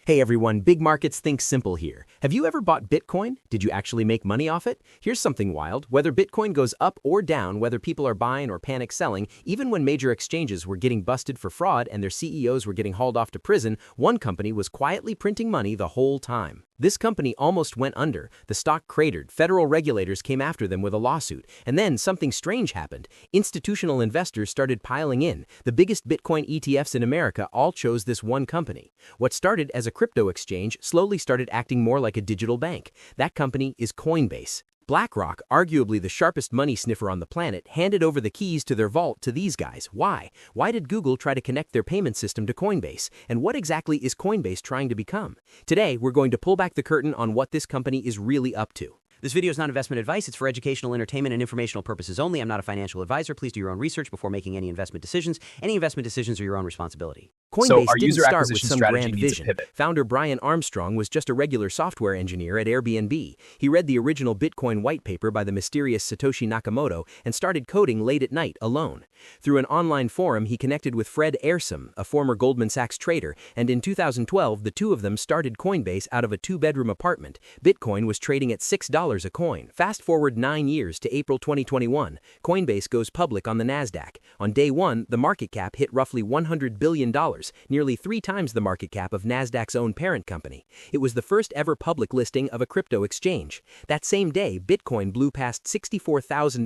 Hey everyone, big markets think simple here. Have you ever bought Bitcoin? Did you actually make money off it? Here's something wild. Whether Bitcoin goes up or down, whether people are buying or panic selling, even when major exchanges were getting busted for fraud and their CEOs were getting hauled off to prison, one company was quietly printing money the whole time. This company almost went under. The stock cratered. Federal regulators came after them with a lawsuit. And then something strange happened. Institutional investors started piling in. The biggest Bitcoin ETFs in America all chose this one company. What started as a crypto exchange slowly started acting more like a digital bank. That company is Coinbase. BlackRock, arguably the sharpest money sniffer on the planet, handed over the keys to their vault to these guys. Why? Why did Google try to connect their payment system to Coinbase? And what exactly is Coinbase trying to become? Today, we're going to pull back the curtain on what this company is really up to. This video is not investment advice. It's for educational, entertainment, and informational purposes only. I'm not a financial advisor. Please do your own research before making any investment decisions. Any investment decisions are your own responsibility. Coinbase didn't start with some grand vision. Founder Brian Armstrong was just a regular software engineer at Airbnb. He read the original Bitcoin white paper by the mysterious Satoshi Nakamoto and started coding late at night alone. Through an online forum, he connected with Fred Ehrsam, a former Goldman Sachs trader, and in 2012, the two of them started Coinbase out of a two-bedroom apartment. Bitcoin was trading at $6 a coin. Fast forward 9 years to April 2021, Coinbase goes public on the Nasdaq. On day one, the market cap hit roughly $100 billion, nearly 3 times the market cap of Nasdaq's own parent company. It was the first ever public listing of a crypto exchange. That same day, Bitcoin blew past $64,000.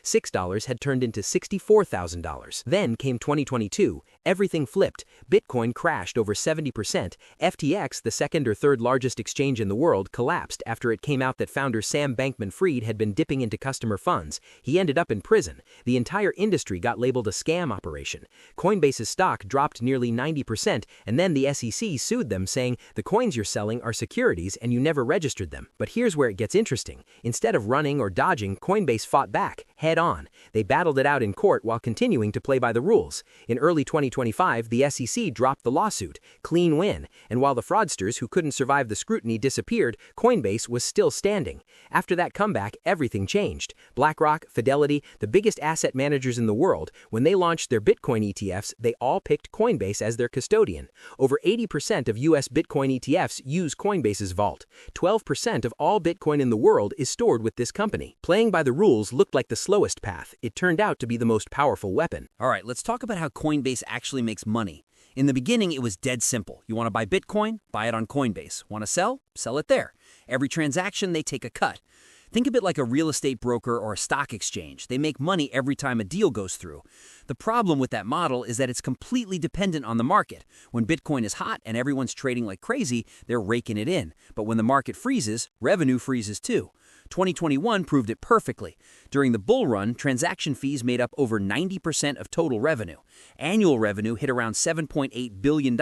$6 had turned into $64,000. Then came 2022. Everything flipped. Bitcoin crashed over 70%. FTX, the second or third largest exchange in the world, collapsed after it came out that founder Sam Bankman-Fried had been dipping into customer funds. He ended up in prison. The entire industry got labeled a scam operation. Coinbase's stock dropped nearly 90%, and then the SEC sued them saying, the coins you're selling are securities and you never registered them. But here's where it gets interesting. Instead of running or dodging, Coinbase fought back, head on. They battled it out in court while continuing to play by the rules. In early 2025, the SEC dropped the lawsuit. Clean win. And while the fraudsters who couldn't survive the scrutiny disappeared, Coinbase was still standing. After that comeback, everything changed. BlackRock, Fidelity, the biggest asset managers in the world, when they launched their Bitcoin ETFs, they all picked Coinbase as their custodian. Over 80% of US Bitcoin ETFs use Coinbase's vault. 12% of all Bitcoin in the world is stored with this company. Playing by the rules looked like the slowest path. It turned out to be the most powerful weapon. All right, let's talk about how Coinbase actually makes money. In the beginning, it was dead simple. You want to buy Bitcoin? Buy it on Coinbase. Want to sell? Sell it there. Every transaction, they take a cut. Think of it like a real estate broker or a stock exchange. They make money every time a deal goes through. The problem with that model is that it's completely dependent on the market. When Bitcoin is hot and everyone's trading like crazy, they're raking it in. But when the market freezes, revenue freezes too. 2021 proved it perfectly. During the bull run, transaction fees made up over 90% of total revenue. Annual revenue hit around $7.8 billion,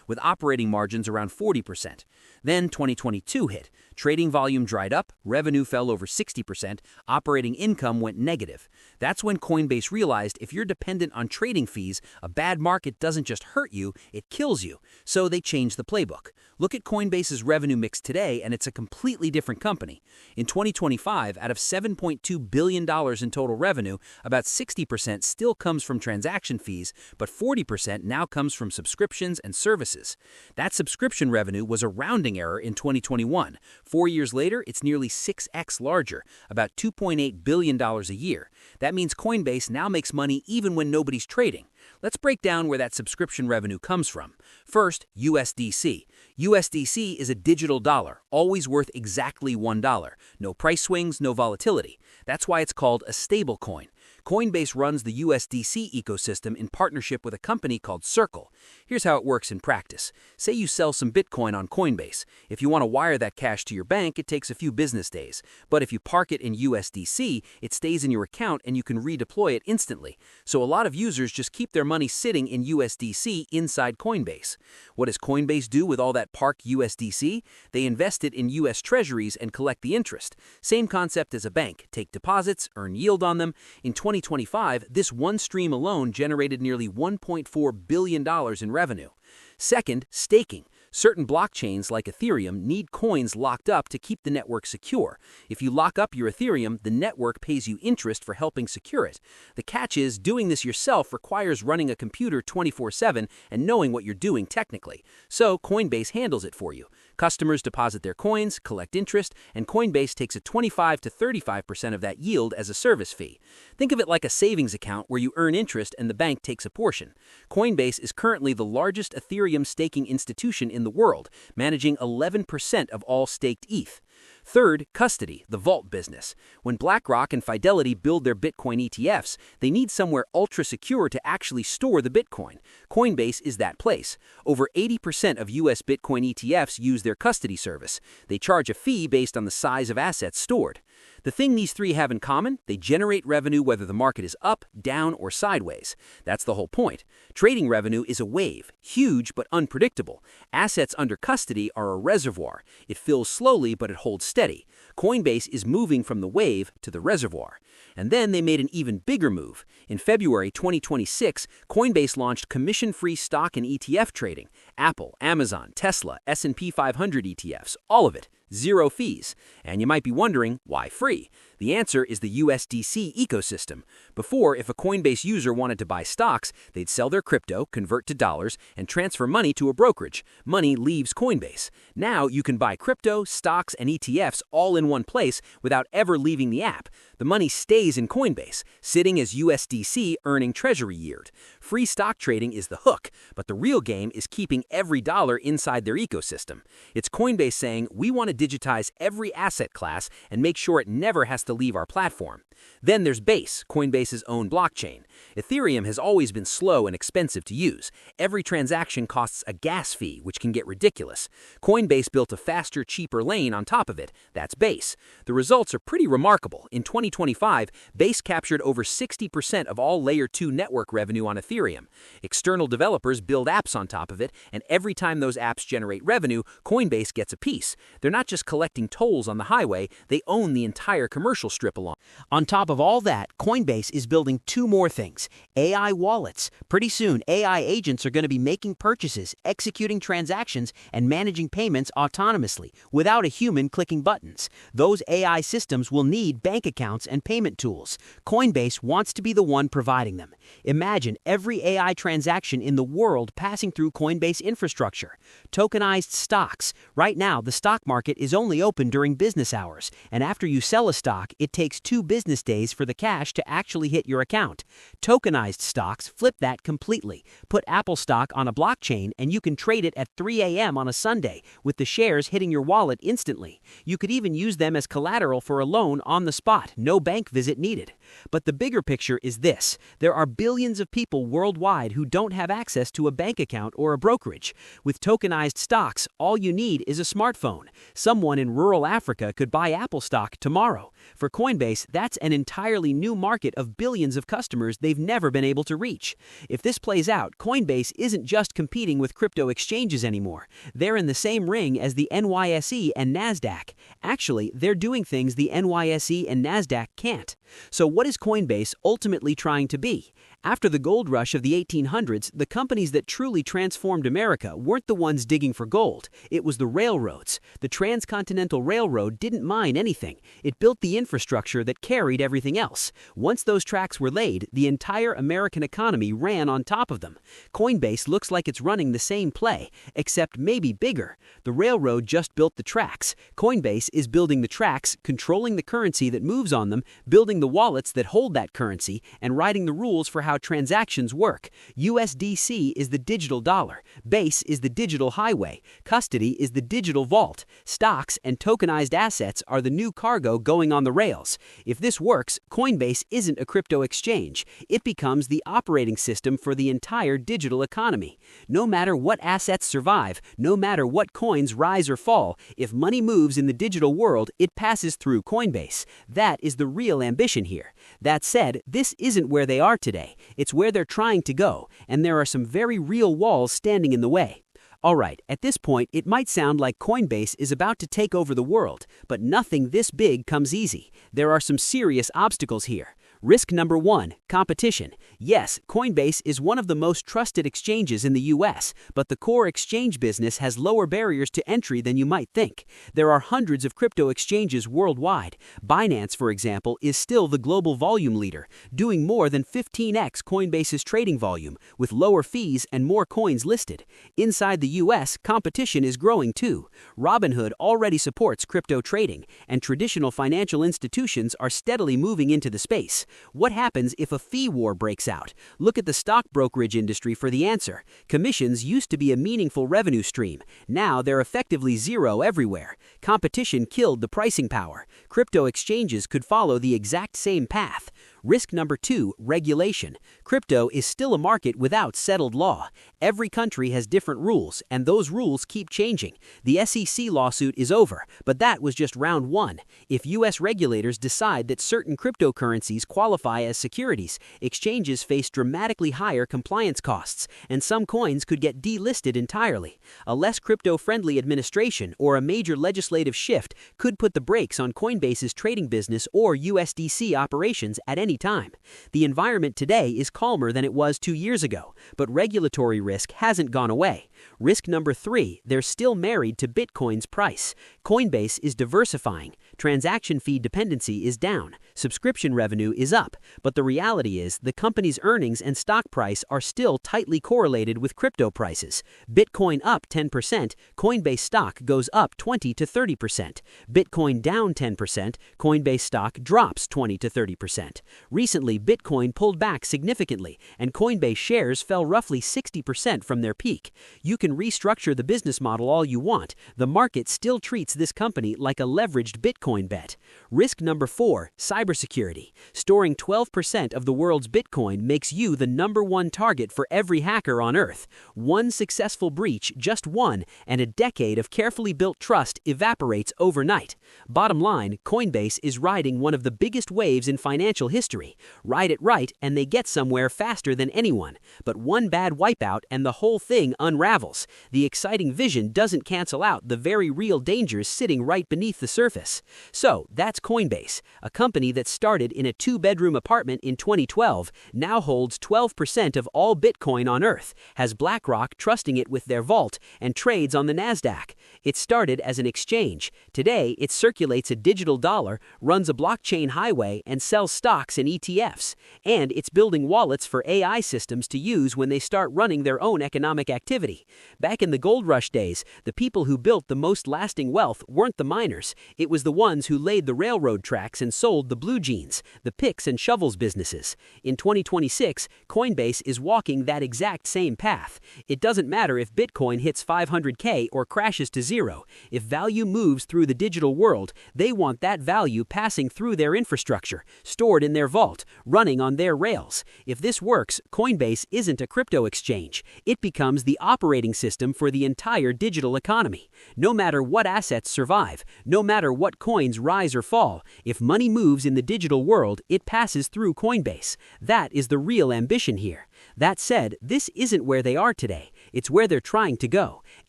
with operating margins around 40%. Then 2022 hit. Trading volume dried up, revenue fell over 60%, operating income went negative. That's when Coinbase realized if you're dependent on trading fees, a bad market doesn't just hurt you, it kills you. So they changed the playbook. Look at Coinbase's revenue mix today, and it's a completely different company. In 2025, out of $7.2 billion in total revenue, about 60% still comes from transaction fees, but 40% now comes from subscriptions and services. That subscription revenue was a rounding error in 2021. 4 years later, it's nearly 6x larger, about $2.8 billion a year. That means Coinbase now makes money even when nobody's trading. Let's break down where that subscription revenue comes from. First, USDC. USDC is a digital dollar, always worth exactly $1. No price swings, no volatility. That's why it's called a stable coin. Coinbase runs the USDC ecosystem in partnership with a company called Circle. Here's how it works in practice. Say you sell some Bitcoin on Coinbase. If you want to wire that cash to your bank, it takes a few business days. But if you park it in USDC, it stays in your account and you can redeploy it instantly. So a lot of users just keep their money sitting in USDC inside Coinbase. What does Coinbase do with all that parked USDC? They invest it in US Treasuries and collect the interest. Same concept as a bank. Take deposits, earn yield on them. In 2025, this one stream alone generated nearly $1.4 billion in revenue. Second, staking. Certain blockchains like Ethereum need coins locked up to keep the network secure. If you lock up your Ethereum, the network pays you interest for helping secure it. The catch is, doing this yourself requires running a computer 24/7 and knowing what you're doing technically. So Coinbase handles it for you. Customers deposit their coins, collect interest, and Coinbase takes a 25 to 35% of that yield as a service fee. Think of it like a savings account where you earn interest and the bank takes a portion. Coinbase is currently the largest Ethereum staking institution in the world, managing 11% of all staked ETH. Third, custody, the vault business. When BlackRock and Fidelity build their Bitcoin ETFs, they need somewhere ultra-secure to actually store the Bitcoin. Coinbase is that place. Over 80% of US Bitcoin ETFs use their custody service. They charge a fee based on the size of assets stored. The thing these three have in common, they generate revenue whether the market is up, down, or sideways. That's the whole point. Trading revenue is a wave, huge but unpredictable. Assets under custody are a reservoir. It fills slowly, but it holds steady. Coinbase is moving from the wave to the reservoir. And then they made an even bigger move. In February 2026, Coinbase launched commission-free stock and ETF trading. Apple, Amazon, Tesla, S&P 500 ETFs, all of it. Zero fees. And you might be wondering, why free? The answer is the USDC ecosystem. Before, if a Coinbase user wanted to buy stocks, they'd sell their crypto, convert to dollars, and transfer money to a brokerage. Money leaves Coinbase. Now you can buy crypto, stocks, and ETFs all in one place without ever leaving the app. The money stays in Coinbase, sitting as USDC, earning treasury yield. Free stock trading is the hook, but the real game is keeping every dollar inside their ecosystem. It's Coinbase saying, we want to digitize every asset class and make sure it never has to leave our platform. Then there's Base, Coinbase's own blockchain. Ethereum has always been slow and expensive to use. Every transaction costs a gas fee, which can get ridiculous. Coinbase built a faster, cheaper lane on top of it. That's Base. The results are pretty remarkable. In 2025, Base captured over 60% of all Layer 2 network revenue on Ethereum. External developers build apps on top of it, and every time those apps generate revenue, Coinbase gets a piece. They're not just collecting tolls on the highway, they own the entire commercial strip along. On top of all that, Coinbase is building two more things: AI wallets. Pretty soon, AI agents are going to be making purchases, executing transactions, and managing payments autonomously, without a human clicking buttons. Those AI systems will need bank accounts and payment tools. Coinbase wants to be the one providing them. Imagine every AI transaction in the world passing through Coinbase infrastructure. Tokenized stocks. Right now, the stock market is only open during business hours, and after you sell a stock, it takes 2 business days for the cash to actually hit your account. Tokenized stocks flip that completely. Put Apple stock on a blockchain and you can trade it at 3 a.m. on a Sunday, with the shares hitting your wallet instantly. You could even use them as collateral for a loan on the spot, no bank visit needed. But the bigger picture is this: there are billions of people worldwide who don't have access to a bank account or a brokerage. With tokenized stocks, all you need is a smartphone. Someone in rural Africa could buy Apple stock tomorrow. For Coinbase, that's an entirely new market of billions of customers they've never been able to reach. If this plays out, Coinbase isn't just competing with crypto exchanges anymore. They're in the same ring as the NYSE and NASDAQ. Actually, they're doing things the NYSE and NASDAQ can't. So what is Coinbase ultimately trying to be? After the gold rush of the 1800s, the companies that truly transformed America weren't the ones digging for gold. It was the railroads. The Transcontinental Railroad didn't mine anything. It built the infrastructure that carried everything else. Once those tracks were laid, the entire American economy ran on top of them. Coinbase looks like it's running the same play, except maybe bigger. The railroad just built the tracks. Coinbase is building the tracks, controlling the currency that moves on them, building the wallets that hold that currency, and writing the rules for how transactions work. USDC is the digital dollar. Base is the digital highway. Custody is the digital vault. Stocks and tokenized assets are the new cargo going on the rails. If this works, Coinbase isn't a crypto exchange. It becomes the operating system for the entire digital economy. No matter what assets survive, no matter what coins rise or fall, if money moves in the digital world, it passes through Coinbase. That is the real ambition here. That said, this isn't where they are today. It's where they're trying to go, and there are some very real walls standing in the way. Alright, at this point, it might sound like Coinbase is about to take over the world, but nothing this big comes easy. There are some serious obstacles here. Risk number 1, competition. Yes, Coinbase is one of the most trusted exchanges in the US, but the core exchange business has lower barriers to entry than you might think. There are hundreds of crypto exchanges worldwide. Binance, for example, is still the global volume leader, doing more than 15x Coinbase's trading volume, with lower fees and more coins listed. Inside the US, competition is growing too. Robinhood already supports crypto trading, and traditional financial institutions are steadily moving into the space. What happens if a fee war breaks out? Look at the stock brokerage industry for the answer. Commissions used to be a meaningful revenue stream. Now they're effectively zero everywhere. Competition killed the pricing power. Crypto exchanges could follow the exact same path. Risk number 2, regulation. Crypto is still a market without settled law. Every country has different rules, and those rules keep changing. The SEC lawsuit is over, but that was just round 1. If US regulators decide that certain cryptocurrencies qualify as securities, exchanges face dramatically higher compliance costs, and some coins could get delisted entirely. A less crypto-friendly administration or a major legislative shift could put the brakes on Coinbase's trading business or USDC operations at any time. The environment today is calmer than it was 2 years ago, but regulatory risk hasn't gone away. Risk number 3, they're still married to Bitcoin's price. Coinbase is diversifying. Transaction fee dependency is down. Subscription revenue is up. But the reality is the company's earnings and stock price are still tightly correlated with crypto prices. Bitcoin up 10%, Coinbase stock goes up 20 to 30%. Bitcoin down 10%, Coinbase stock drops 20 to 30%. Recently, Bitcoin pulled back significantly, and Coinbase shares fell roughly 60% from their peak. You can restructure the business model all you want. The market still treats this company like a leveraged Bitcoin bet. Risk number 4, cybersecurity. Storing 12% of the world's Bitcoin makes you the number 1 target for every hacker on Earth. One successful breach, just one, and a decade of carefully built trust evaporates overnight. Bottom line, Coinbase is riding one of the biggest waves in financial history. Ride it right, and they get somewhere faster than anyone. But one bad wipeout, and the whole thing unravels. The exciting vision doesn't cancel out the very real dangers sitting right beneath the surface. So, that's Coinbase, a company that started in a 2-bedroom apartment in 2012, now holds 12% of all Bitcoin on Earth, has BlackRock trusting it with their vault, and trades on the Nasdaq. It started as an exchange. Today, it circulates a digital dollar, runs a blockchain highway, and sells stocks and ETFs. And it's building wallets for AI systems to use when they start running their own economic activity. Back in the gold rush days, the people who built the most lasting wealth weren't the miners. It was the ones who laid the railroad tracks and sold the blue jeans, the picks and shovels businesses. In 2026, Coinbase is walking that exact same path. It doesn't matter if Bitcoin hits 500K or crashes to zero. If value moves through the digital world, they want that value passing through their infrastructure, stored in their vault, running on their rails. If this works, Coinbase isn't a crypto exchange. It becomes the operating system for the entire digital economy. No matter what assets survive, no matter what coins rise or fall, if money moves in the digital world, it passes through Coinbase. That is the real ambition here. That said, this isn't where they are today. It's where they're trying to go.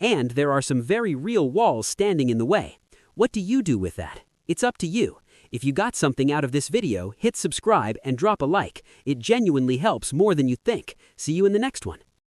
And there are some very real walls standing in the way. What do you do with that? It's up to you. If you got something out of this video, hit subscribe and drop a like. It genuinely helps more than you think. See you in the next one.